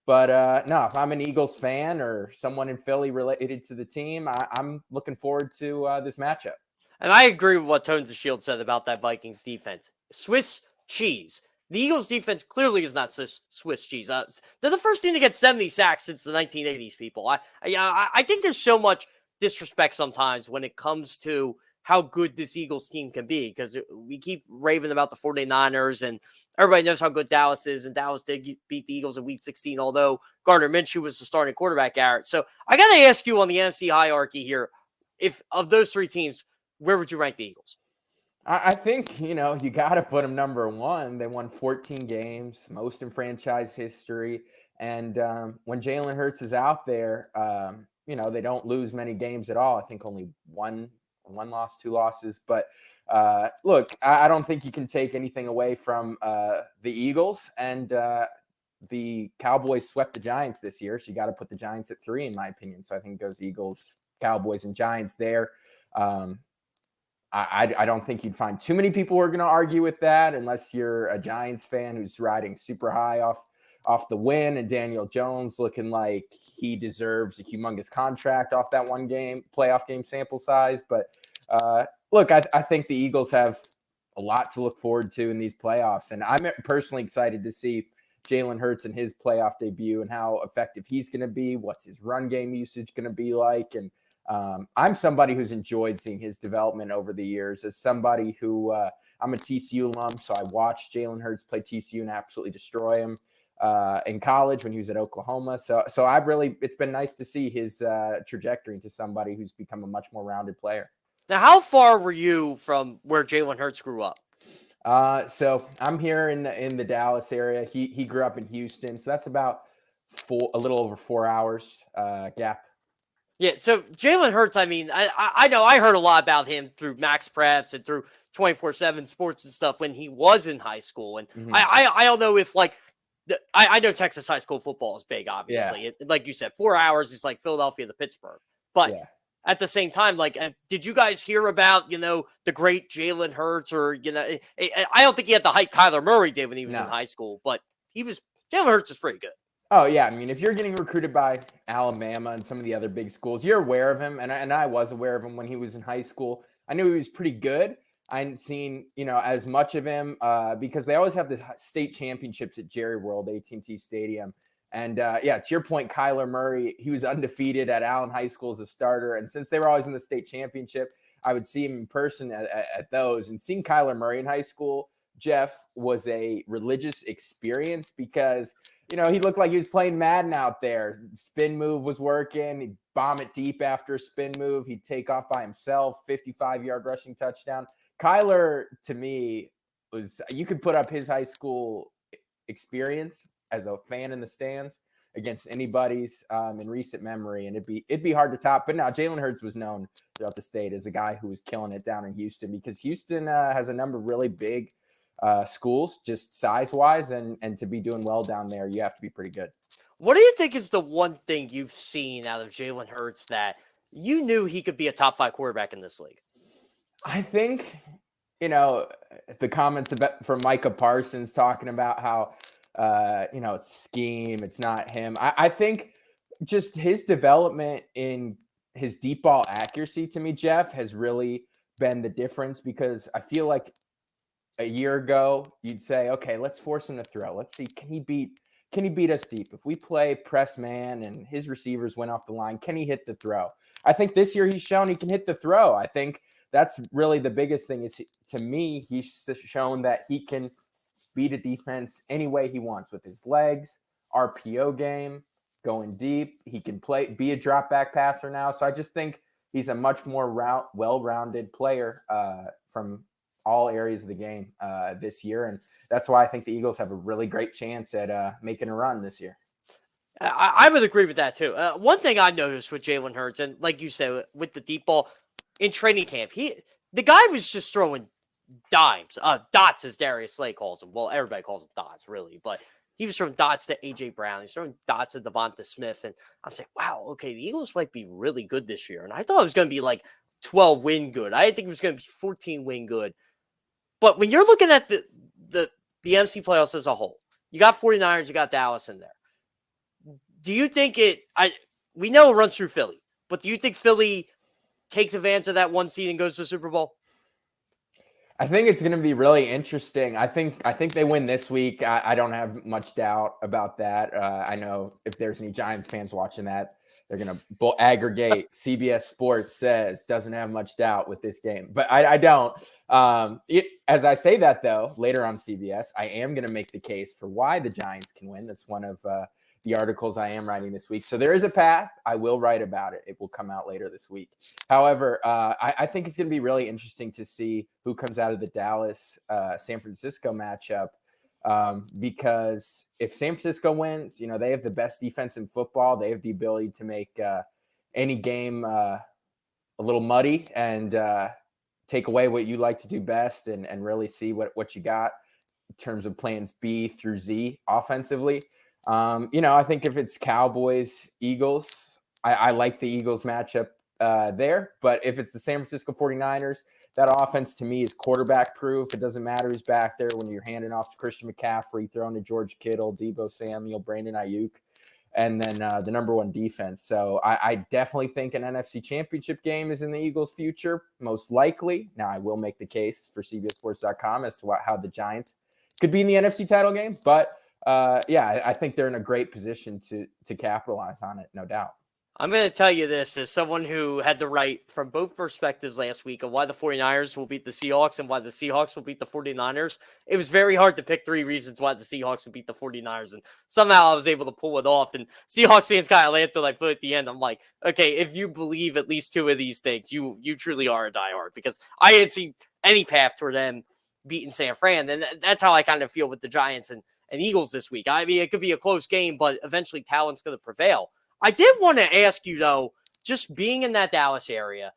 But no, if I'm an Eagles fan or someone in Philly related to the team, I'm looking forward to this matchup. And I agree with what Tones the Shield said about that Vikings defense. Swiss cheese. The Eagles defense clearly is not Swiss cheese. They're the first team to get 70 sacks since the 1980s, people. I think there's so much disrespect sometimes when it comes to how good this Eagles team can be, because we keep raving about the 49ers, and everybody knows how good Dallas is, and Dallas did beat the Eagles in Week 16, although Gardner Minshew was the starting quarterback, Garrett. So I got to ask you on the NFC hierarchy here, if of those 3 teams, where would you rank the Eagles? I think, you got to put them number 1. They won 14 games, most in franchise history. And when Jalen Hurts is out there, they don't lose many games at all. I think only one loss, 2 losses. But look, I don't think you can take anything away from the Eagles. And the Cowboys swept the Giants this year. So you got to put the Giants at 3, in my opinion. So I think it goes Eagles, Cowboys, and Giants there. I don't think you'd find too many people who are going to argue with that, unless you're a Giants fan who's riding super high off the win, and Daniel Jones looking like he deserves a humongous contract off that one playoff game sample size. But look, I think the Eagles have a lot to look forward to in these playoffs, and I'm personally excited to see Jalen Hurts in his playoff debut and how effective he's going to be. What's his run game usage going to be like? And I'm somebody who's enjoyed seeing his development over the years. As somebody who I'm a TCU alum, so I watched Jalen Hurts play TCU and absolutely destroy him in college when he was at Oklahoma. So it's been nice to see his trajectory into somebody who's become a much more rounded player. Now, how far were you from where Jalen Hurts grew up? So I'm here in the Dallas area. He grew up in Houston, so that's about a little over 4 hours gap. Yeah, so Jalen Hurts, I mean, I know I heard a lot about him through Max Preps and through 24/7 Sports and stuff when he was in high school. And I don't know if, like, I know Texas high school football is big, obviously. Yeah. Like you said, 4 hours is like Philadelphia to Pittsburgh. But at the same time, like, did you guys hear about, the great Jalen Hurts? Or, I don't think he had the height Kyler Murray did when he was in high school, but Jalen Hurts is pretty good. Oh, yeah. I mean, if you're getting recruited by Alabama and some of the other big schools, you're aware of him. And I was aware of him when he was in high school. I knew he was pretty good. I hadn't seen, as much of him because they always have the state championships at Jerry World, AT&T Stadium. And, to your point, Kyler Murray, he was undefeated at Allen High School as a starter. And since they were always in the state championship, I would see him in person at those. And seeing Kyler Murray in high school, Jeff, was a religious experience because, you know, he looked like he was playing Madden out there. Spin move was working. He'd bomb it deep after a spin move. He'd take off by himself, 55-yard rushing touchdown. Kyler, to me, you could put up his high school experience as a fan in the stands against anybody's in recent memory, and it'd be hard to top. But now Jalen Hurts was known throughout the state as a guy who was killing it down in Houston, because Houston has a number of really big schools, just size-wise, and to be doing well down there, you have to be pretty good. What do you think is the one thing you've seen out of Jalen Hurts that you knew he could be a top 5 quarterback in this league? I think, you know, the comments from Micah Parsons talking about how, you know, it's scheme, it's not him. I think just his development in his deep ball accuracy, to me, Jeff, has really been the difference, because I feel like a year ago you'd say, okay, let's force him to throw. Let's see, can he beat us deep? If we play press man and his receivers went off the line, can he hit the throw? I think this year he's shown he can hit the throw. I think that's really the biggest thing, is, to me, he's shown that he can beat a defense any way he wants with his legs, RPO game, going deep. He can be a drop back passer now. So I just think he's a much more well-rounded player from all areas of the game this year. And that's why I think the Eagles have a really great chance at making a run this year. I would agree with that too. One thing I noticed with Jalen Hurts, and like you said, with the deep ball in training camp, the guy was just throwing dimes, dots, as Darius Slay calls them. Well, everybody calls them dots, really, but he was throwing dots to A.J. Brown. He's throwing dots to Devonta Smith. And I was like, wow, okay, the Eagles might be really good this year. And I thought it was going to be like 12 win good. I didn't think it was going to be 14 win good. But when you're looking at the NFC playoffs as a whole, you got 49ers, you got Dallas in there. Do you think we know it runs through Philly, but do you think Philly takes advantage of that 1 seed and goes to the Super Bowl? I think it's going to be really interesting. I think they win this week. I don't have much doubt about that. I know if there's any Giants fans watching that, they're going to aggregate. CBS Sports says doesn't have much doubt with this game, but I don't. As I say that, though, later on CBS, I am going to make the case for why the Giants can win. That's one of the articles I am writing this week. So there is a path. I will write about it. It will come out later this week. However, I think it's going to be really interesting to see who comes out of the Dallas San Francisco matchup, because if San Francisco wins, you know, they have the best defense in football. They have the ability to make any game a little muddy and take away what you like to do best, and really see what you got in terms of plans B through Z offensively. You know, I think if it's Cowboys, Eagles, I like the Eagles matchup there. But if it's the San Francisco 49ers, that offense to me is quarterback proof. It doesn't matter who's back there when you're handing off to Christian McCaffrey, throwing to George Kittle, Deebo Samuel, Brandon Ayuk, and then the number one defense. So I definitely think an NFC championship game is in the Eagles' future, most likely. Now, I will make the case for CBSSports.com as to how the Giants could be in the NFC title game, but yeah, I think they're in a great position to capitalize on it, no doubt. I'm going to tell you this as someone who had to write from both perspectives last week of why the 49ers will beat the Seahawks and why the Seahawks will beat the 49ers. It was very hard to pick 3 reasons why the Seahawks would beat the 49ers, and somehow I was able to pull it off. And Seahawks fans kind of laughed till I put at the end. I'm like, okay, if you believe at least 2 of these things, you truly are a diehard, because I didn't see any path toward them beating San Fran. And that's how I kind of feel with the Giants and Eagles this week. I mean, it could be a close game, but eventually talent's going to prevail. I did want to ask you, though, just being in that Dallas area,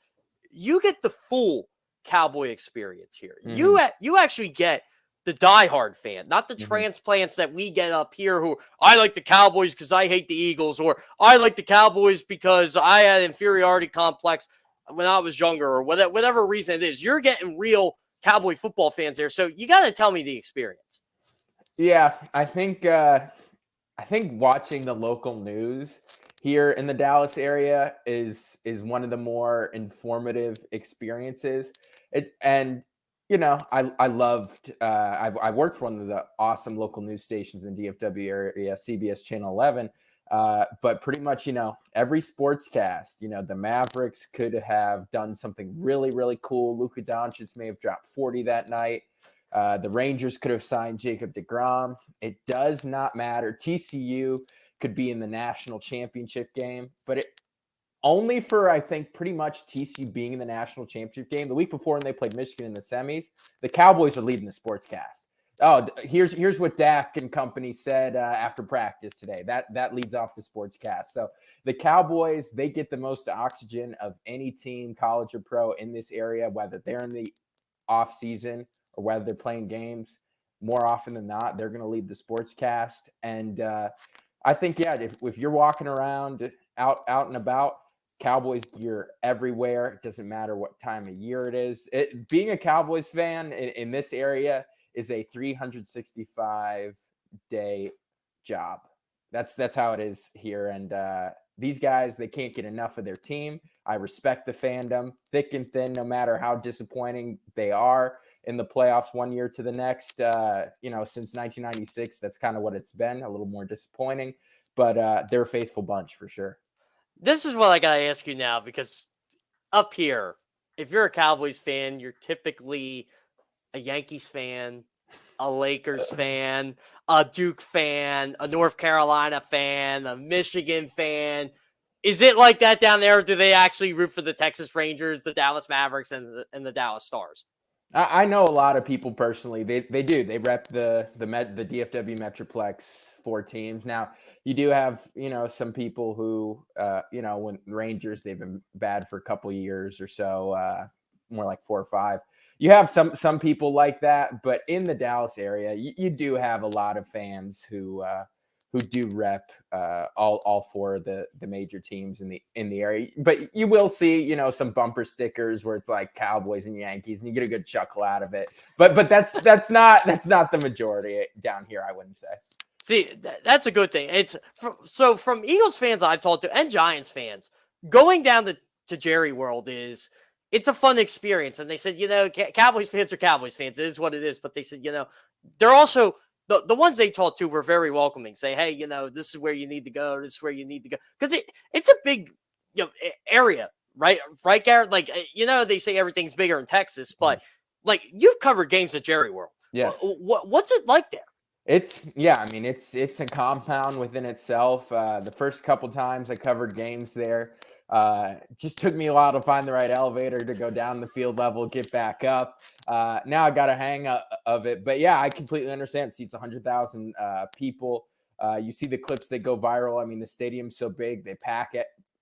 you get the full Cowboy experience here. Mm-hmm. You actually get the diehard fan, not the transplants that we get up here who, I like the Cowboys because I hate the Eagles, or I like the Cowboys because I had an inferiority complex when I was younger, or whatever reason it is. You're getting real Cowboy football fans there, so you got to tell me the experience. Yeah, I think watching the local news here in the Dallas area is one of the more informative experiences. And you know, I loved. I worked for one of the awesome local news stations in the DFW area, CBS Channel 11. But pretty much, every sportscast, the Mavericks could have done something really, really cool. Luka Doncic may have dropped 40 that night. The Rangers could have signed Jacob deGrom. It does not matter. TCU could be in the national championship game, but only for, I think, pretty much TCU being in the national championship game. The week before when they played Michigan in the semis, the Cowboys are leading the sportscast. Oh, here's what Dak and company said after practice today. That leads off the sportscast. So the Cowboys, they get the most oxygen of any team, college or pro, in this area, whether they're in the off season or whether they're playing games. More often than not, they're going to lead the sportscast. And I think, if you're walking around out and about, Cowboys gear everywhere. It doesn't matter what time of year it is. Being a Cowboys fan in this area is a 365-day job. That's how it is here. And these guys, they can't get enough of their team. I respect the fandom, thick and thin, no matter how disappointing they are in the playoffs one year to the next. Since 1996, that's kind of what it's been, a little more disappointing. But they're a faithful bunch for sure. This is what I got to ask you now, because up here, if you're a Cowboys fan, you're typically a Yankees fan, a Lakers fan, a Duke fan, a North Carolina fan, a Michigan fan. Is it like that down there? Or do they actually root for the Texas Rangers, the Dallas Mavericks, and the Dallas Stars? I know a lot of people personally. They do. They rep the DFW Metroplex 4 teams. Now, you do have, some people who, when Rangers, they've been bad for a couple years or so, more like 4 or 5. You have some people like that, but in the Dallas area, you do have a lot of fans who do rep all 4 of the major teams in the area. But you will see, some bumper stickers where it's like Cowboys and Yankees, and you get a good chuckle out of it. But that's not the majority down here, I wouldn't say. See, that's a good thing. So from Eagles fans I've talked to and Giants fans, going down to Jerry World it's a fun experience. And they said, Cowboys fans are Cowboys fans. It is what it is. But they said, they're also the ones they talked to were very welcoming. Say, hey, this is where you need to go. This is where you need to go. Because it's a big area, right? Right, Garrett? Like, they say everything's bigger in Texas, but like you've covered games at Jerry World. Yes. What's it like there? It's a compound within itself. The first couple times I covered games there, just took me a while to find the right elevator to go down the field level, get back up. Now I got a hang of it. But yeah, I completely understand. It seats 100,000 people. You see the clips that go viral. I mean, the stadium's so big, they pack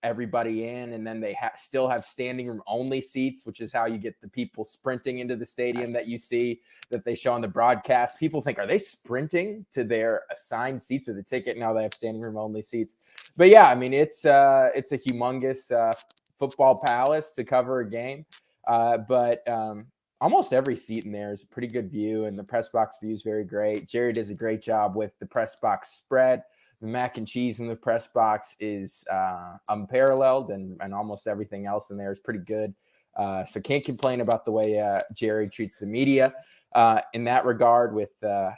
everybody in, and then they still have standing room only seats, which is how you get the people sprinting into the stadium that you see that they show on the broadcast. People think, are they sprinting to their assigned seats with the ticket? Now they have standing room only seats. But yeah, I mean, it's a humongous football palace to cover a game. But almost every seat in there is a pretty good view, and the press box view is very great. Jerry does a great job with the press box spread. The mac and cheese in the press box is unparalleled, and almost everything else in there is pretty good. So can't complain about the way Jerry treats the media in that regard with the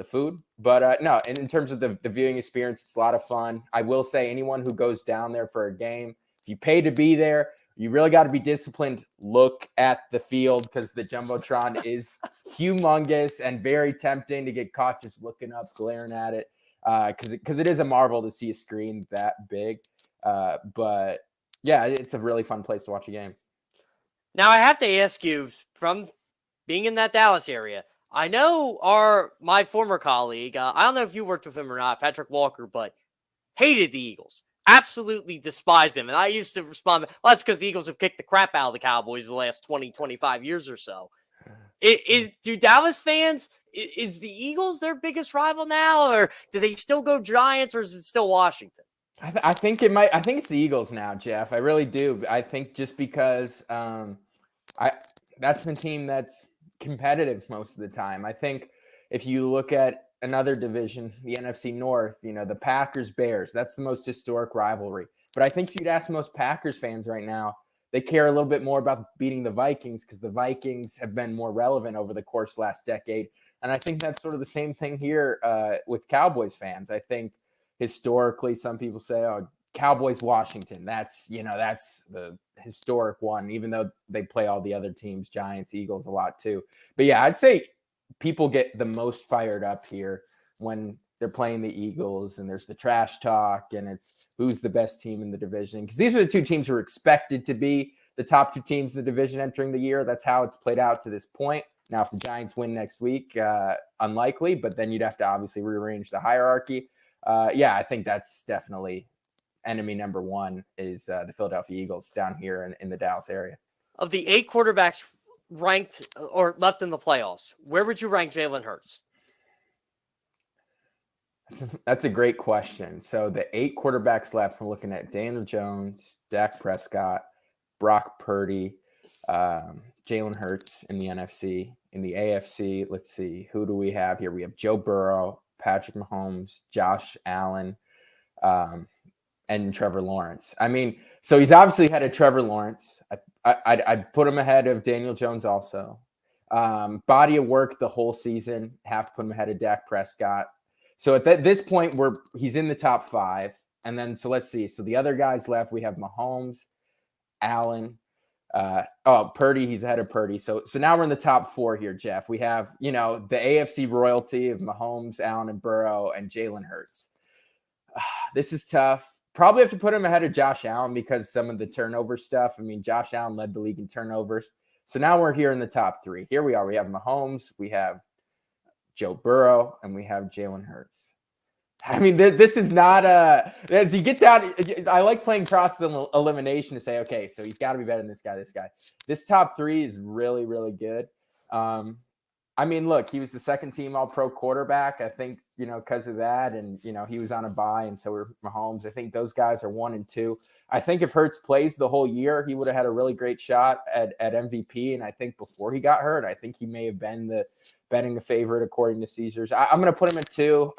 food. But no, and in terms of the viewing experience, it's a lot of fun. I will say anyone who goes down there for a game, if you pay to be there, you really got to be disciplined. Look at the field, because the Jumbotron is humongous and very tempting to get caught just looking up, glaring at it. Because it is a marvel to see a screen that big. But yeah, it's a really fun place to watch a game. Now I have to ask you, from being in that Dallas area, I know my former colleague, I don't know if you worked with him or not, Patrick Walker, but hated the Eagles. Absolutely despised them. And I used to respond, well, that's because the Eagles have kicked the crap out of the Cowboys the last 20, 25 years or so. Do Dallas fans, is the Eagles their biggest rival now, or do they still go Giants, or is it still Washington? I think it's the Eagles now, Jeff. I really do. I think just because that's the team that's competitive most of the time. I think if you look at another division, the NFC North, the Packers-Bears, that's the most historic rivalry. But I think if you'd ask most Packers fans right now, they care a little bit more about beating the Vikings, because the Vikings have been more relevant over the course of the last decade. And I think that's sort of the same thing here with Cowboys fans. I think, historically, some people say, oh, Cowboys, Washington. That's the historic one, even though they play all the other teams, Giants, Eagles a lot too. But yeah, I'd say people get the most fired up here when they're playing the Eagles and there's the trash talk and it's who's the best team in the division. Because these are the two teams who are expected to be the top two teams in the division entering the year. That's how it's played out to this point. Now, if the Giants win next week, unlikely, but then you'd have to obviously rearrange the hierarchy. Yeah, I think that's definitely enemy number one is the Philadelphia Eagles down here in the Dallas area. Of the 8 quarterbacks ranked or left in the playoffs, where would you rank Jalen Hurts? That's a great question. So the 8 quarterbacks left, we're looking at Daniel Jones, Dak Prescott, Brock Purdy, Jalen Hurts in the NFC. In the AFC, let's see, who do we have here? We have Joe Burrow, Patrick Mahomes, Josh Allen, and Trevor Lawrence. I mean, so he's obviously ahead of Trevor Lawrence. I'd put him ahead of Daniel Jones also. Body of work the whole season, have to put him ahead of Dak Prescott. So at this point, he's in the top 5. And then, so let's see. So the other guys left, we have Mahomes, Allen, Purdy, he's ahead of Purdy. So now we're in the top 4 here, Jeff. We have, the AFC royalty of Mahomes, Allen, and Burrow, and Jalen Hurts. This is tough. Probably have to put him ahead of Josh Allen because some of the turnover stuff. I mean, Josh Allen led the league in turnovers. So now we're here in the top 3. Here we are. We have Mahomes, we have Joe Burrow, and we have Jalen Hurts. I mean, this is not as you get down, I like playing process elimination to say, okay, so he's got to be better than this guy. This top 3 is really, really good. I mean, look, he was the second team All-Pro quarterback, I think, because of that. And, he was on a bye, and so were Mahomes. I think those guys are 1 and 2. I think if Hurts plays the whole year, he would have had a really great shot at MVP. And I think before he got hurt, I think he may have been the betting a favorite according to Caesars. I'm going to put him at 2.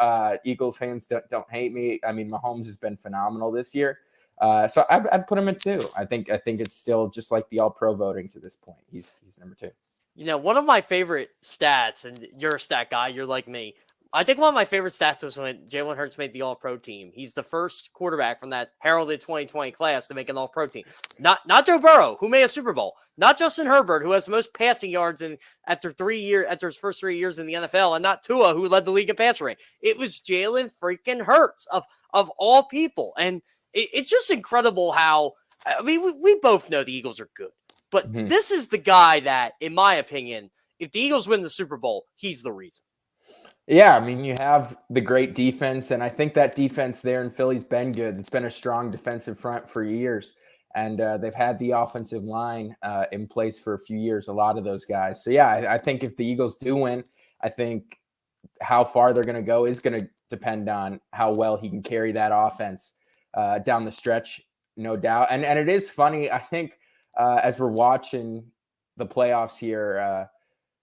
Eagles fans don't hate me. I mean, Mahomes has been phenomenal this year. So I'd put him at 2. I think it's still just like the All-Pro voting to this point. He's number 2. One of my favorite stats, and you're a stat guy, you're like me. I think one of my favorite stats was when Jalen Hurts made the All-Pro team. He's the first quarterback from that heralded 2020 class to make an All-Pro team. Not Joe Burrow, who made a Super Bowl. Not Justin Herbert, who has the most passing yards after his first 3 years in the NFL, and not Tua, who led the league in passer rating. It was Jalen freaking Hurts of all people. And it's just incredible how, I mean, we both know the Eagles are good. But this is the guy that, in my opinion, if the Eagles win the Super Bowl, he's the reason. Yeah, I mean, you have the great defense, and I think that defense there in Philly's been good. It's been a strong defensive front for years, and they've had the offensive line in place for a few years, a lot of those guys. So, yeah, I think if the Eagles do win, I think how far they're going to go is going to depend on how well he can carry that offense down the stretch, no doubt. And it is funny, I think, as we're watching the playoffs here,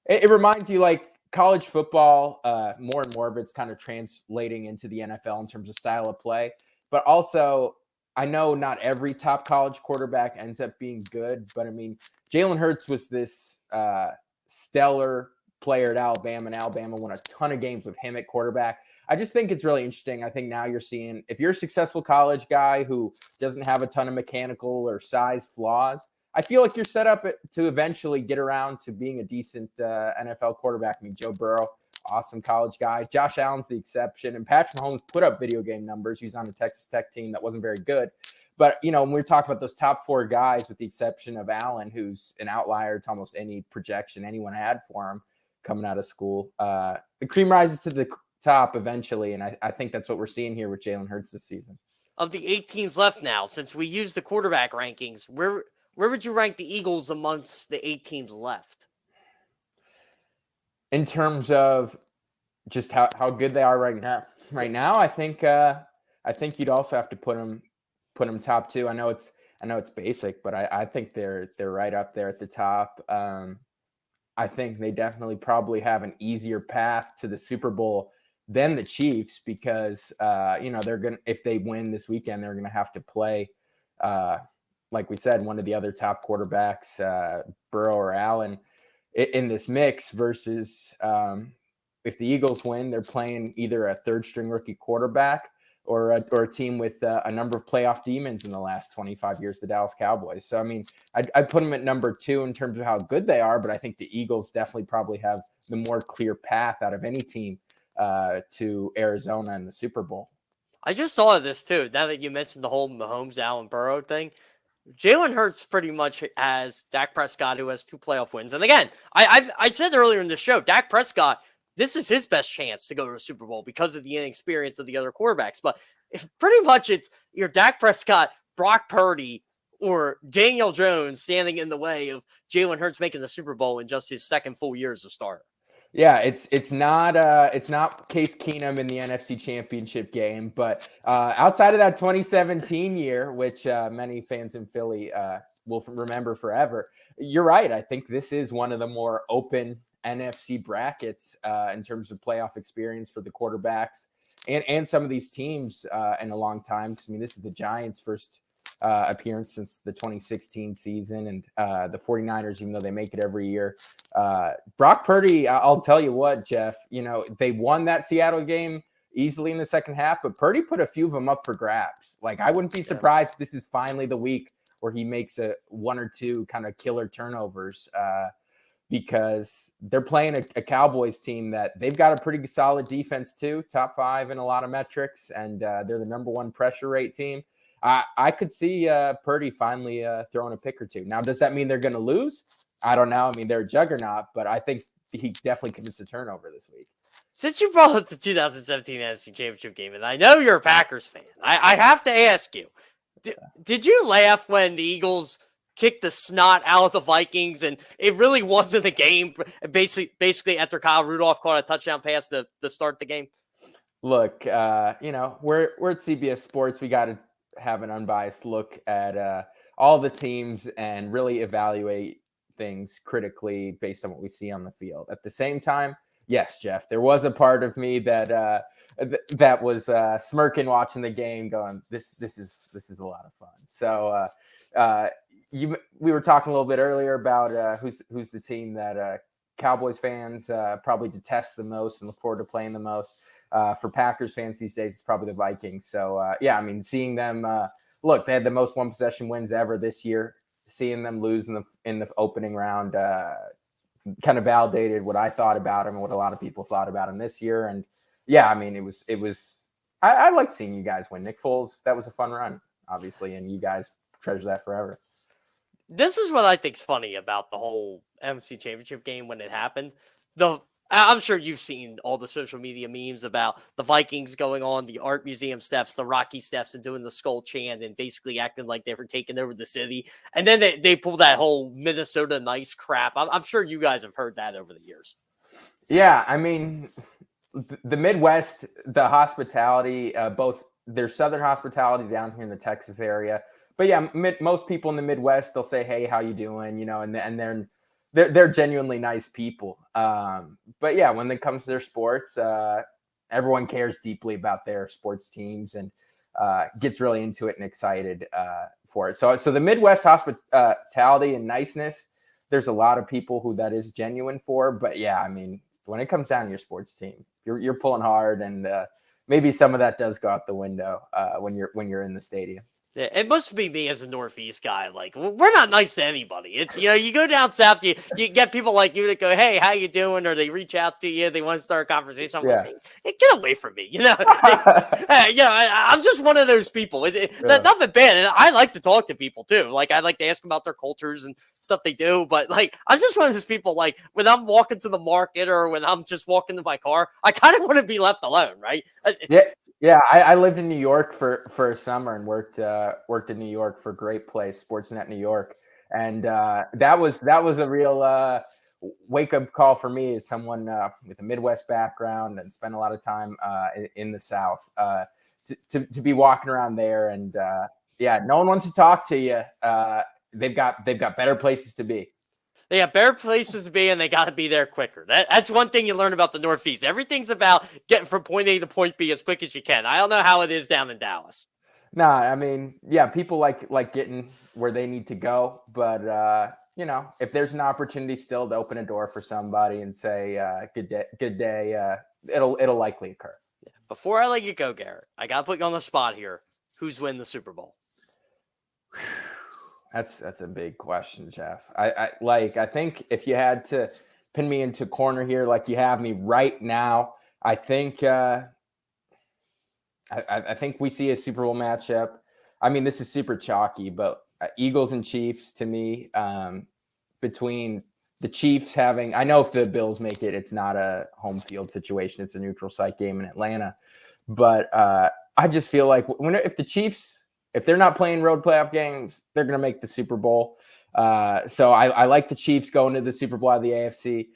it reminds you like college football, more and more of it's kind of translating into the NFL in terms of style of play. But also, I know not every top college quarterback ends up being good, but I mean, Jalen Hurts was this stellar player at Alabama, and Alabama won a ton of games with him at quarterback. I just think it's really interesting. I think now you're seeing, if you're a successful college guy who doesn't have a ton of mechanical or size flaws, I feel like you're set up to eventually get around to being a decent NFL quarterback. I mean, Joe Burrow, awesome college guy. Josh Allen's the exception. And Patrick Mahomes put up video game numbers. He's on a Texas Tech team that wasn't very good. But, when we talk about those top 4 guys, with the exception of Allen, who's an outlier to almost any projection anyone had for him coming out of school, the cream rises to the top eventually. And I think that's what we're seeing here with Jalen Hurts this season. Of the 8 teams left now, since we use the quarterback rankings, where would you rank the Eagles amongst the 8 teams left? In terms of just how good they are right now, I think you'd also have to put them top 2. I know it's basic, but I think they're right up there at the top. I think they definitely probably have an easier path to the Super Bowl than the Chiefs because they're gonna, if they win this weekend, they're gonna have to play like we said, one of the other top quarterbacks, Burrow or Allen, in this mix versus if the Eagles win, they're playing either a third-string rookie quarterback or a team with a number of playoff demons in the last 25 years, the Dallas Cowboys. So, I mean, I'd put them at number 2 in terms of how good they are, but I think the Eagles definitely probably have the more clear path out of any team to Arizona in the Super Bowl. I just thought of this too. Now that you mentioned the whole Mahomes, Allen, Burrow thing, Jalen Hurts pretty much has Dak Prescott, who has 2 playoff wins. And again, I said earlier in the show, Dak Prescott, this is his best chance to go to a Super Bowl because of the inexperience of the other quarterbacks. But pretty much it's your Dak Prescott, Brock Purdy, or Daniel Jones standing in the way of Jalen Hurts making the Super Bowl in just his second full year as a starter. Yeah, it's not Case Keenum in the NFC Championship game, but outside of that 2017 year, which many fans in Philly will remember forever, you're right. I think this is one of the more open NFC brackets in terms of playoff experience for the quarterbacks and some of these teams in a long time. Because I mean, this is the Giants' first appearance since the 2016 season, and the 49ers, even though they make it every year. Brock Purdy, I'll tell you what, Jeff, they won that Seattle game easily in the second half, but Purdy put a few of them up for grabs. Like, I wouldn't be surprised if this is finally the week where he makes 1 or 2 kind of killer turnovers because they're playing a Cowboys team that they've got a pretty solid defense too, top 5 in a lot of metrics, and they're the number 1 pressure rate team. I could see Purdy finally throwing a pick or 2. Now, does that mean they're going to lose? I don't know. I mean, they're a juggernaut, but I think he definitely commits a turnover this week. Since you brought up the 2017 NFC Championship game, and I know you're a Packers fan, I have to ask you, did you laugh when the Eagles kicked the snot out of the Vikings and it really wasn't a game, basically after Kyle Rudolph caught a touchdown pass to start the game? Look, we're at CBS Sports. We got to have an unbiased look at all the teams and really evaluate things critically based on what we see on the field. At the same time, yes, Jeff, there was a part of me that that was smirking watching the game, going, "This is a lot of fun." So we were talking a little bit earlier about who's the team that Cowboys fans probably detest the most and look forward to playing the most. For Packers fans these days, it's probably the Vikings. So, I mean, seeing them, look, they had the most 1 possession wins ever this year. Seeing them lose in the opening round kind of validated what I thought about him and what a lot of people thought about him this year. And, I mean, it was I liked seeing you guys win. Nick Foles, that was a fun run, obviously, and you guys treasure that forever. This is what I think's funny about the whole NFC Championship game when it happened. I'm sure you've seen all the social media memes about the Vikings going on the art museum steps, the Rocky steps, and doing the skull chant and basically acting like they were taking over the city. And then they pull that whole Minnesota nice crap. I'm sure you guys have heard that over the years. Yeah, I mean, the Midwest, the hospitality, both there's Southern hospitality down here in the Texas area. But most people in the Midwest, they'll say, "Hey, how you doing?" And they're genuinely nice people. But when it comes to their sports, everyone cares deeply about their sports teams and gets really into it and excited for it. So the Midwest hospitality and niceness, there's a lot of people who that is genuine for. But I mean, when it comes down to your sports team, you're pulling hard, and maybe some of that does go out the window when you're in the stadium. Yeah, it must be me as a Northeast guy. Like, we're not nice to anybody. It's, you go down south, you get people like you that go, "Hey, how you doing?" Or they reach out to you. They want to start a conversation. I'm like, hey, get away from me. I'm just one of those people. Nothing bad. And I like to talk to people too. Like, I like to ask them about their cultures and stuff they do. But like, I'm just one of those people, like, when I'm walking to the market or when I'm just walking to my car, I kind of want to be left alone, right? I lived in New York for a summer and worked in New York for a great place, Sportsnet New York, and that was a real wake up call for me as someone with a Midwest background and spent a lot of time in the South to be walking around there, and no one wants to talk to you. They've got better places to be. They got better places to be, and they got to be there quicker. That's one thing you learn about the Northeast. Everything's about getting from point A to point B as quick as you can. I don't know how it is down in Dallas. No, I mean, people like getting where they need to go, but if there's an opportunity still to open a door for somebody and say good day, it'll likely occur. Before I let you go, Garrett, I got to put you on the spot here. Who's winning the Super Bowl? That's a big question, Jeff. I think if you had to pin me into corner here, like you have me right now, I think I think we see a Super Bowl matchup. I mean, this is super chalky, but Eagles and Chiefs to me, between the Chiefs having, I know if the Bills make it, it's not a home field situation. It's a neutral site game in Atlanta. But I just feel like if the Chiefs, if they're not playing road playoff games, they're going to make the Super Bowl. So I like the Chiefs going to the Super Bowl out of the AFC.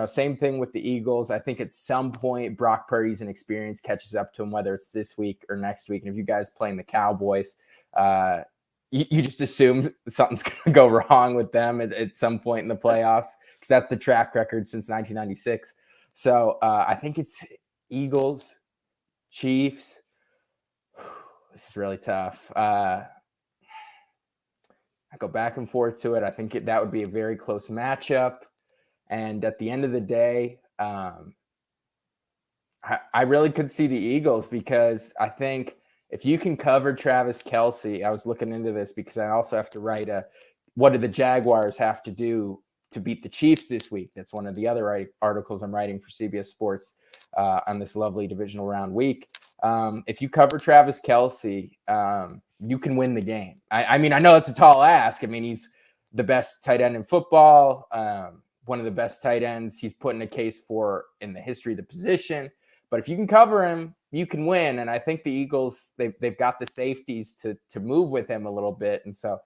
Same thing with the Eagles. I think at some point, Brock Purdy's inexperience catches up to him, whether it's this week or next week. And if you guys playing the Cowboys, you just assume something's going to go wrong with them at some point in the playoffs, because that's the track record since 1996. So I think it's Eagles, Chiefs. This is really tough. I go back and forth to it. I think that would be a very close matchup. And at the end of the day, I really could see the Eagles, because I think if you can cover Travis Kelce, I was looking into this because I also have to write what do the Jaguars have to do to beat the Chiefs this week? That's one of the other articles I'm writing for CBS Sports on this lovely divisional round week. If you cover Travis Kelce, you can win the game. I mean, I know it's a tall ask. I mean, he's the best tight end in football, one of the best tight ends he's put in a case for in the history of the position. But if you can cover him, you can win. And I think the Eagles, they've got the safeties to move with him a little bit. And so,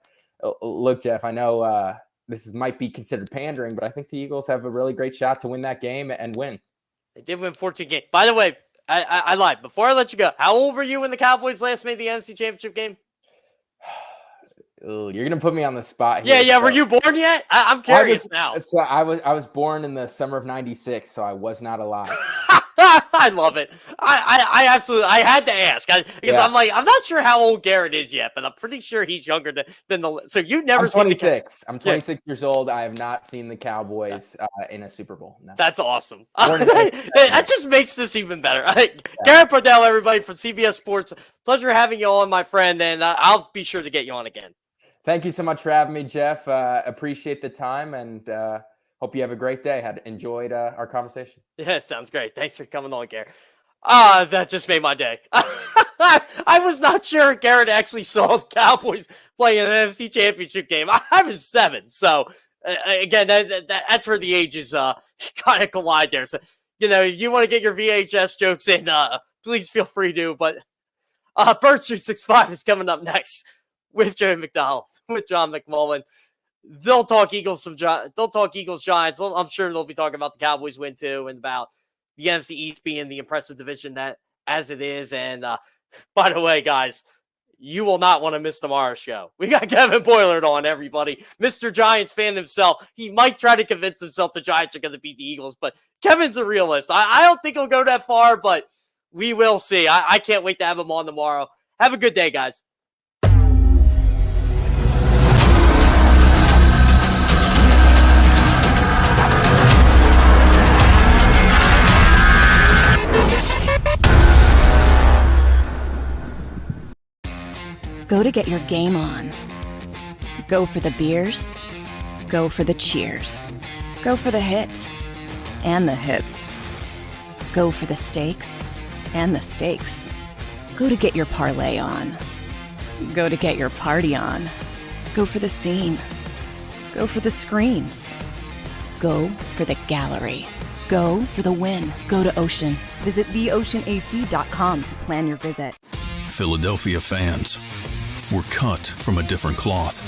look, Jeff, I know this might be considered pandering, but I think the Eagles have a really great shot to win that game and win. They did win 14 games. By the way, I lied. Before I let you go, how old were you when the Cowboys last made the NFC Championship game? Ooh, you're gonna put me on the spot here. Yeah. So, were you born yet? I'm curious now. So I was born in the summer of #96, so I was not alive. I love it. I absolutely, I had to ask because I'm like, I'm not sure how old Garrett is yet, but I'm pretty sure he's younger than the. So you've never seen 26. I'm 26 years old. I have not seen the Cowboys in a Super Bowl. No. That's awesome. That just makes this even better. Garrett Pardell, everybody from CBS Sports. Pleasure having you on, my friend, and I'll be sure to get you on again. Thank you so much for having me, Jeff. Appreciate the time, and hope you have a great day. Had enjoyed our conversation. Yeah, sounds great. Thanks for coming on, Garrett. That just made my day. I was not sure Garrett actually saw the Cowboys play an NFC Championship game. I was 7, so again, that's where the ages kind of collide there. So, if you want to get your VHS jokes in, please feel free to. But Bird Street 65 is coming up next with Joe McDonald, with John McMullen. They'll talk Eagles, Giants. I'm sure they'll be talking about the Cowboys win too, and about the NFC East being the impressive division that as it is. And by the way, guys, you will not want to miss tomorrow's show. We got Kevin Boilert on, everybody. Mr. Giants fan himself. He might try to convince himself the Giants are going to beat the Eagles, but Kevin's a realist. I don't think he'll go that far, but we will see. I can't wait to have him on tomorrow. Have a good day, guys. Go to get your game on. Go for the beers. Go for the cheers. Go for the hit and the hits. Go for the stakes and the stakes. Go to get your parlay on. Go to get your party on. Go for the scene. Go for the screens. Go for the gallery. Go for the win. Go to Ocean. Visit theoceanac.com to plan your visit. Philadelphia fans, we're cut from a different cloth.